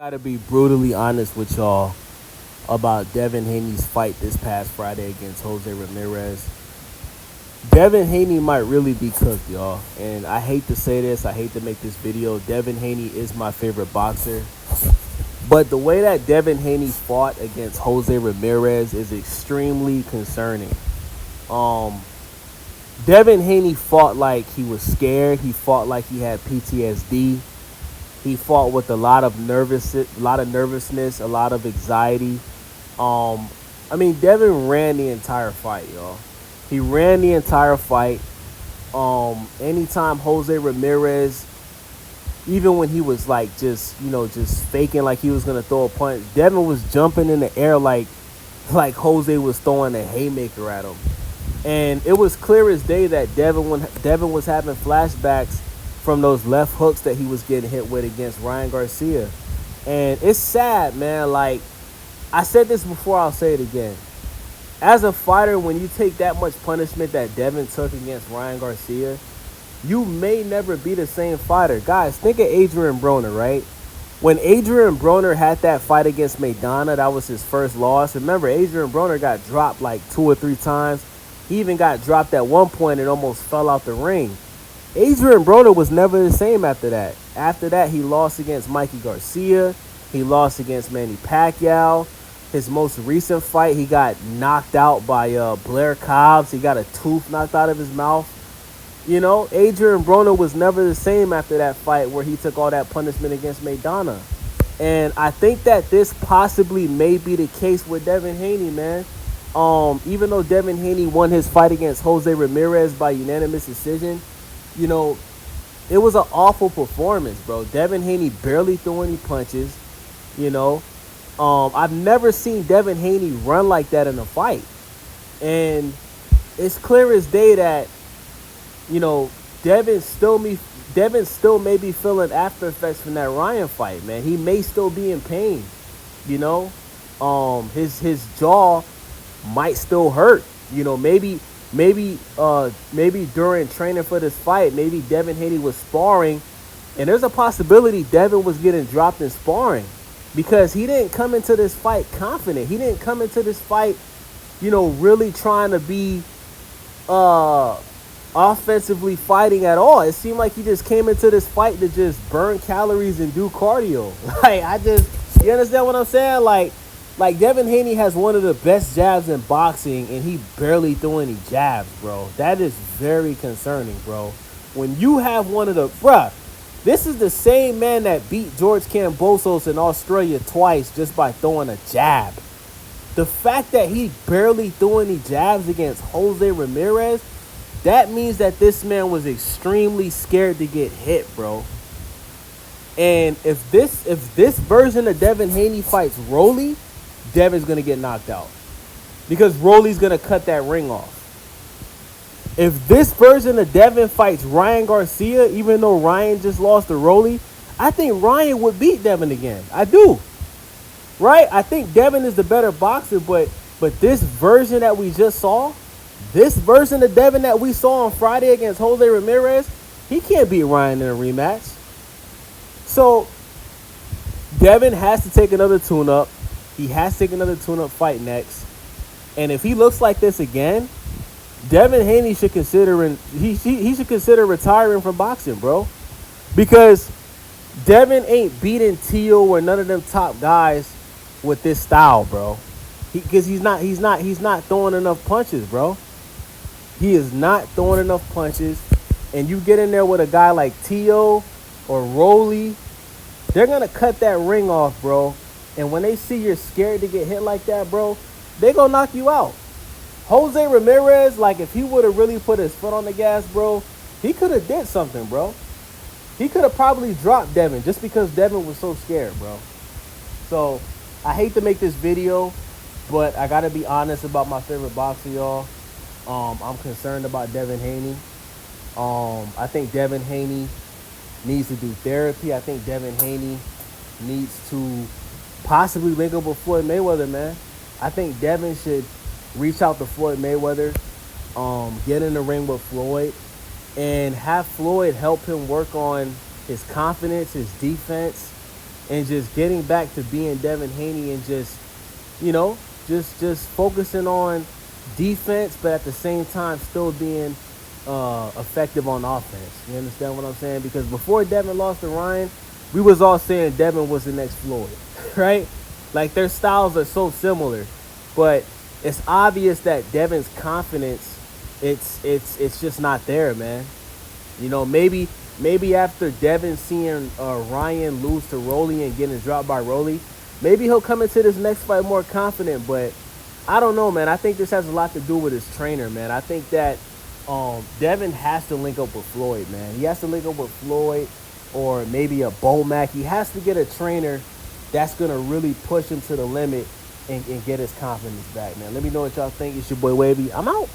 Gotta be brutally honest with y'all about Devin Haney's fight this past Friday against Jose Ramirez. Devin Haney might really be cooked, y'all. And I hate to say this, I hate to make this video. Devin Haney is my favorite boxer. But the way that Devin Haney fought against Jose Ramirez is extremely concerning. Um, Devin Haney fought like he was scared. He fought like he had PTSD. He fought with a lot of nervousness, a lot of anxiety. Um, Devin ran the entire fight, y'all. He ran the entire fight. Anytime Jose Ramirez, even when he was like just faking like he was gonna throw a punch, Devin was jumping in the air like Jose was throwing a haymaker at him. And it was clear as day that when Devin was having flashbacks from those left hooks that he was getting hit with against Ryan Garcia. And it's sad, man. Like, I said this before, I'll say it again. As a fighter, when you take that much punishment that Devin took against Ryan Garcia, you may never be the same fighter. Guys, think of Adrian Broner, right? When Adrian Broner had that fight against Maidana, that was his first loss. Remember, Adrian Broner got dropped like 2 or 3 times. He even got dropped at one point and almost fell out the ring. Adrian Broner was never the same after that. After that, he lost against Mikey Garcia. He lost against Manny Pacquiao. His most recent fight, he got knocked out by Blair Cobbs. He got a tooth knocked out of his mouth. You know, Adrian Broner was never the same after that fight where he took all that punishment against Maidana. And I think that this possibly may be the case with Devin Haney, man. Even though Devin Haney won his fight against Jose Ramirez by unanimous decision, you know, it was an awful performance, bro. Devin Haney barely threw any punches, you know. I've never seen Devin Haney run like that in a fight. And it's clear as day that, you know, Devin still may be feeling after effects from that Ryan fight, man. He may still be in pain, you know. His jaw might still hurt, you know. Maybe during training for this fight, maybe Devin Haney was sparring, and there's a possibility Devin was getting dropped in sparring because he didn't come into this fight confident. He didn't come into this fight, you know, really trying to be offensively fighting at all. It seemed like he just came into this fight to just burn calories and do cardio. You understand what I'm saying? Like Devin Haney has one of the best jabs in boxing, and he barely threw any jabs, bro. That is very concerning, bro. When you have one of the... Bruh, this is the same man that beat George Kambosos in Australia twice just by throwing a jab. The fact that he barely threw any jabs against Jose Ramirez, that means that this man was extremely scared to get hit, bro. And if this version of Devin Haney fights Rolly, Devin's going to get knocked out because Rolly's going to cut that ring off. If this version of Devin fights Ryan Garcia, even though Ryan just lost to Rolly, I think Ryan would beat Devin again. I do. Right? I think Devin is the better boxer, but this version that we just saw, this version of Devin that we saw on Friday against Jose Ramirez, he can't beat Ryan in a rematch. So Devin has to take another tune-up. He has to take another tune-up fight next. And if he looks like this again, Devin Haney should consider he should consider retiring from boxing, bro. Because Devin ain't beating Tio or none of them top guys with this style, bro. Because he's not throwing enough punches, bro. He is not throwing enough punches. And you get in there with a guy like Tio or Rolly, they're gonna cut that ring off, bro. And when they see you're scared to get hit like that, bro, they gonna knock you out. Jose Ramirez, like, if he would have really put his foot on the gas, bro, he could have did something, bro. He could have probably dropped Devin just because Devin was so scared, bro. So, I hate to make this video, but I got to be honest about my favorite boxer, y'all. I'm concerned about Devin Haney. I think Devin Haney needs to do therapy. I think Devin Haney needs to possibly link up with Floyd Mayweather, man. I think Devin should reach out to Floyd Mayweather, get in the ring with Floyd, and have Floyd help him work on his confidence, his defense, and just getting back to being Devin Haney and just, you know, just focusing on defense, but at the same time still being effective on offense. You understand what I'm saying? Because before Devin lost to Ryan, we was all saying Devin was the next Floyd, right? Like their styles are so similar, but it's obvious that Devin's confidence, it's just not there, man. You know, maybe after Devin seeing Ryan lose to Rolly and getting dropped by Rolly, maybe he'll come into this next fight more confident. But I don't know, man. I think this has a lot to do with his trainer, man. I think that Devin has to link up with Floyd, man. He has to link up with Floyd or maybe a Bomac. He has to get a trainer that's going to really push him to the limit and get his confidence back, man. Let me know what y'all think. It's your boy Wavy. I'm out.